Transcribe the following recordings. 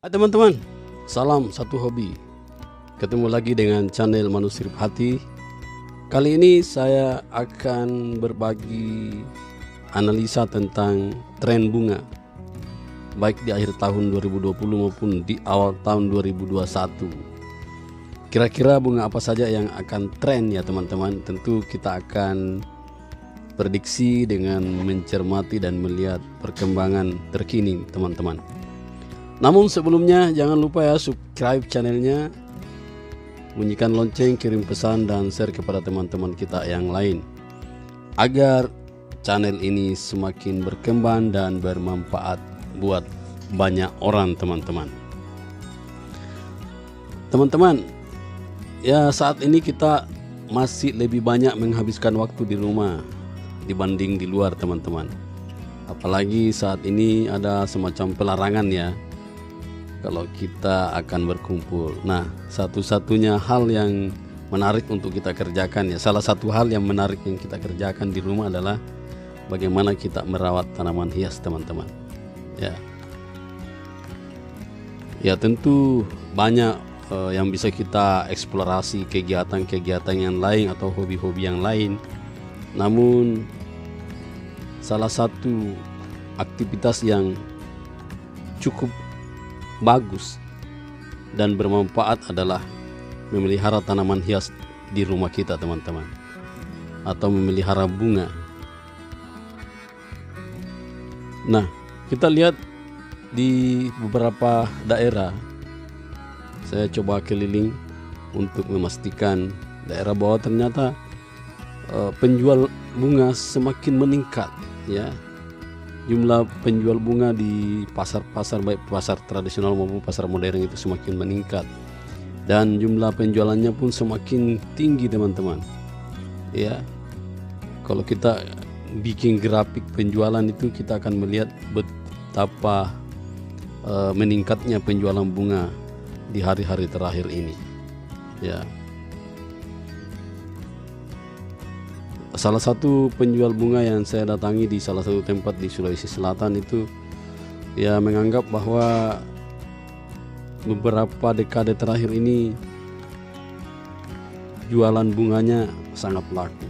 Hai teman-teman, salam satu hobi. Ketemu lagi dengan channel Manuskrip Hati. Kali ini saya akan berbagi analisa tentang tren bunga, baik di akhir tahun 2020 maupun di awal tahun 2021. Kira-kira bunga apa saja yang akan tren ya teman-teman. Tentu kita akan prediksi dengan mencermati dan melihat perkembangan terkini teman-teman. Namun sebelumnya jangan lupa ya subscribe channelnya, bunyikan lonceng, kirim pesan dan share kepada teman-teman kita yang lain agar channel ini semakin berkembang dan bermanfaat buat banyak orang teman-teman. Teman-teman, ya saat ini kita masih lebih banyak menghabiskan waktu di rumah dibanding di luar teman-teman. Apalagi saat ini ada semacam pelarangan ya kalau kita akan berkumpul. Nah, satu-satunya hal yang menarik untuk kita kerjakan ya, salah satu hal yang menarik yang kita kerjakan di rumah adalah bagaimana kita merawat tanaman hias teman-teman. Ya tentu banyak yang bisa kita eksplorasi, kegiatan-kegiatan yang lain atau hobi-hobi yang lain. Namun salah satu aktivitas yang cukup bagus dan bermanfaat adalah memelihara tanaman hias di rumah kita teman-teman, atau memelihara bunga. Nah, kita lihat di beberapa daerah, saya coba keliling untuk memastikan daerah bahwa ternyata penjual bunga semakin meningkat ya. Jumlah penjual bunga di pasar-pasar, baik pasar tradisional maupun pasar modern, itu semakin meningkat, dan jumlah penjualannya pun semakin tinggi teman-teman. Ya, kalau kita bikin grafik penjualan itu kita akan melihat betapa meningkatnya penjualan bunga di hari-hari terakhir ini. Ya, salah satu penjual bunga yang saya datangi di salah satu tempat di Sulawesi Selatan itu ya menganggap bahwa beberapa dekade terakhir ini jualan bunganya sangat laku.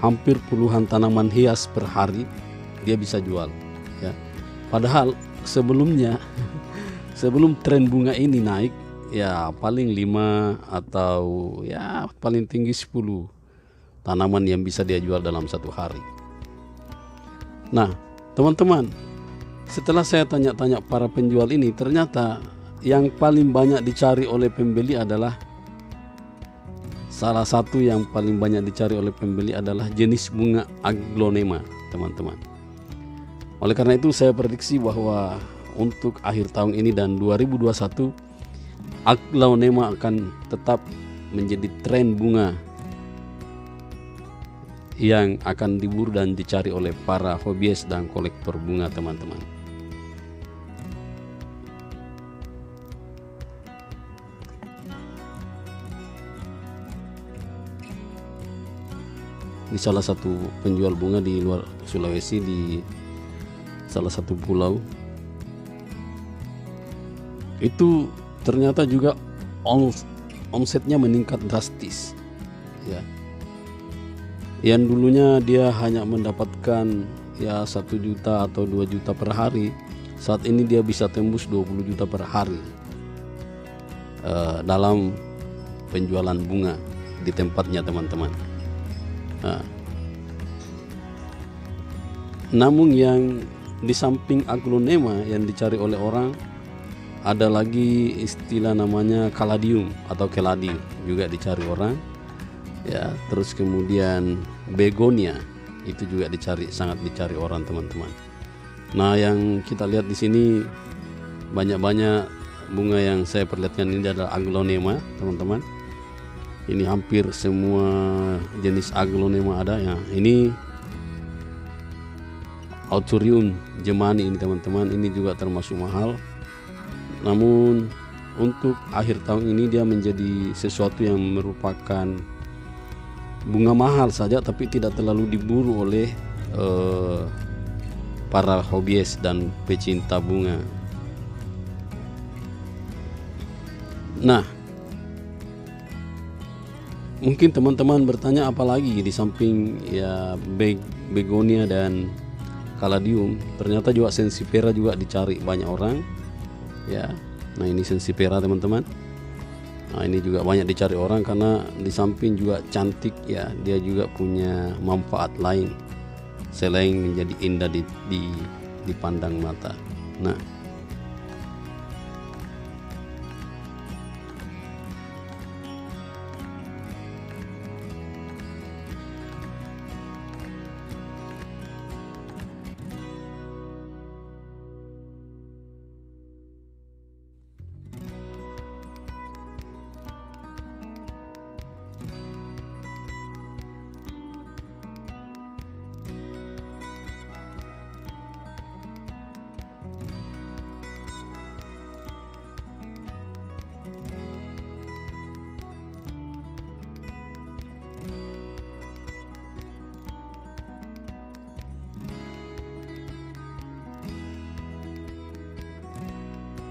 Hampir puluhan tanaman hias per hari dia bisa jual ya. Padahal sebelumnya sebelum tren bunga ini naik ya paling 5 atau ya paling tinggi 10 tanaman yang bisa dia jual dalam satu hari. Nah teman-teman, setelah saya tanya-tanya para penjual ini, ternyata yang paling banyak dicari oleh pembeli adalah, salah satu yang paling banyak dicari oleh pembeli adalah jenis bunga aglonema teman-teman. Oleh karena itu saya prediksi bahwa untuk akhir tahun ini dan 2021 aglonema akan tetap menjadi tren bunga yang akan diburu dan dicari oleh para hobiis dan kolektor bunga teman-teman. Di salah satu penjual bunga di luar Sulawesi, di salah satu pulau, itu ternyata juga omsetnya meningkat drastis ya. Yang dulunya dia hanya mendapatkan ya 1 juta atau 2 juta per hari, saat ini dia bisa tembus 20 juta per hari dalam penjualan bunga di tempatnya teman-teman. Namun yang di samping aglonema yang dicari oleh orang, ada lagi istilah namanya caladium atau keladi, juga dicari orang ya. Terus kemudian begonia itu juga sangat dicari orang teman-teman. Nah yang kita lihat di sini banyak-banyak bunga yang saya perlihatkan ini adalah aglonema teman-teman. Ini hampir semua jenis aglonema ada ya. Ini Authurium jemani ini teman-teman, ini juga termasuk mahal. Namun untuk akhir tahun ini dia menjadi sesuatu yang merupakan bunga mahal saja, tapi tidak terlalu diburu oleh para hobies dan pecinta bunga. Nah, mungkin teman-teman bertanya apa lagi di samping ya begonia dan caladium. Ternyata juga sensipera juga dicari banyak orang ya. Nah, ini sensipera teman-teman. Nah, ini juga banyak dicari orang karena di samping juga cantik ya, dia juga punya manfaat lain selain menjadi indah dipandang mata. Nah,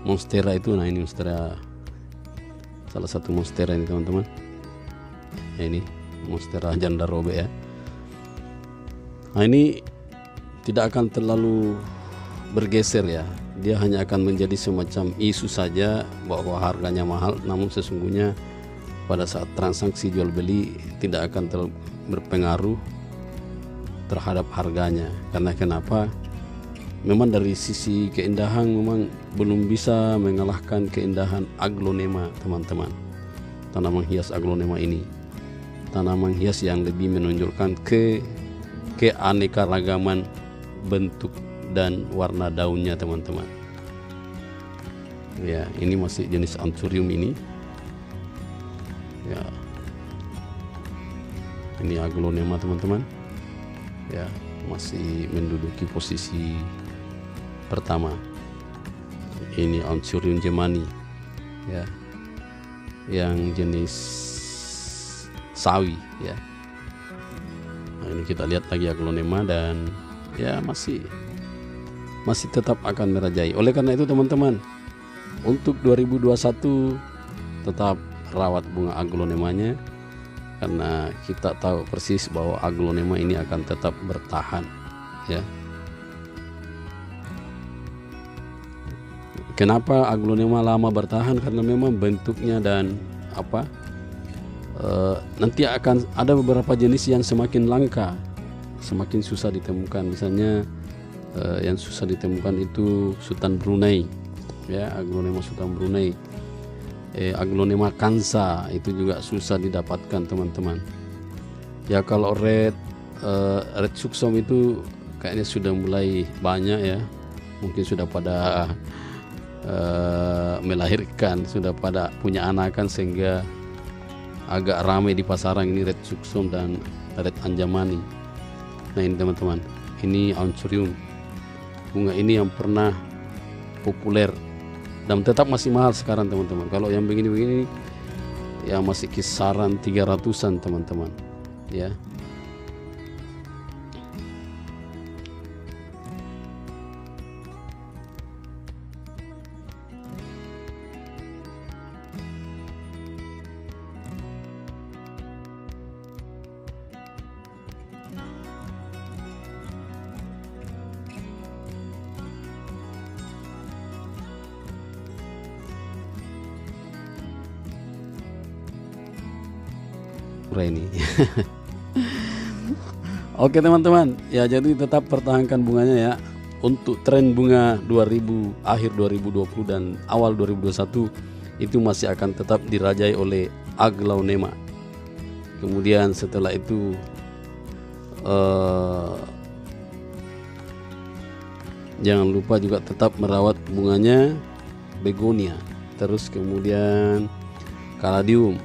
monstera itu, nah ini monstera, salah satu monstera ini teman-teman. Nah, ini monstera janda robe ya. Nah, ini tidak akan terlalu bergeser ya, dia hanya akan menjadi semacam isu saja bahwa harganya mahal, namun sesungguhnya pada saat transaksi jual beli tidak akan terlalu berpengaruh terhadap harganya. Karena kenapa? Memang dari sisi keindahan memang belum bisa mengalahkan keindahan aglonema teman-teman. Tanaman hias aglonema ini tanaman hias yang lebih menonjolkan keanekaragaman bentuk dan warna daunnya teman-teman. Ya, ini masih jenis anthurium ini. Ya, ini aglonema teman-teman. Ya, masih menduduki posisi pertama. Ini Anthurium gemani ya, yang jenis sawi ya. Nah, ini kita lihat lagi aglonema dan ya masih tetap akan merajai. Oleh karena itu teman-teman, untuk 2021 tetap rawat bunga aglonemanya, karena kita tahu persis bahwa aglonema ini akan tetap bertahan ya. Kenapa aglonema lama bertahan? Karena memang bentuknya dan nanti akan ada beberapa jenis yang semakin langka, semakin susah ditemukan. Misalnya yang susah ditemukan itu Sultan Brunei ya, aglonema Sultan Brunei. Aglonema kansa itu juga susah didapatkan teman-teman ya. Kalau red suxum itu kayaknya sudah mulai banyak ya, mungkin sudah pada melahirkan, sudah pada punya anakan sehingga agak ramai di pasaran. Ini red suxum dan red anjamani. Nah, ini teman-teman, ini Anthurium. Bunga ini yang pernah populer dan tetap masih mahal sekarang teman-teman. Kalau yang begini-begini ya masih kisaran 300-an teman-teman ya. Ini oke teman-teman ya, jadi tetap pertahankan bunganya ya. Untuk tren bunga akhir 2020 dan awal 2021 itu masih akan tetap dirajai oleh aglonema. Kemudian setelah itu jangan lupa juga tetap merawat bunganya begonia, terus kemudian caladium.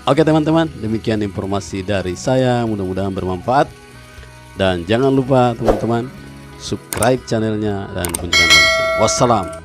Oke teman-teman, demikian informasi dari saya, mudah-mudahan bermanfaat. Dan jangan lupa teman-teman subscribe channelnya dan bunyikan lonceng. Wassalam.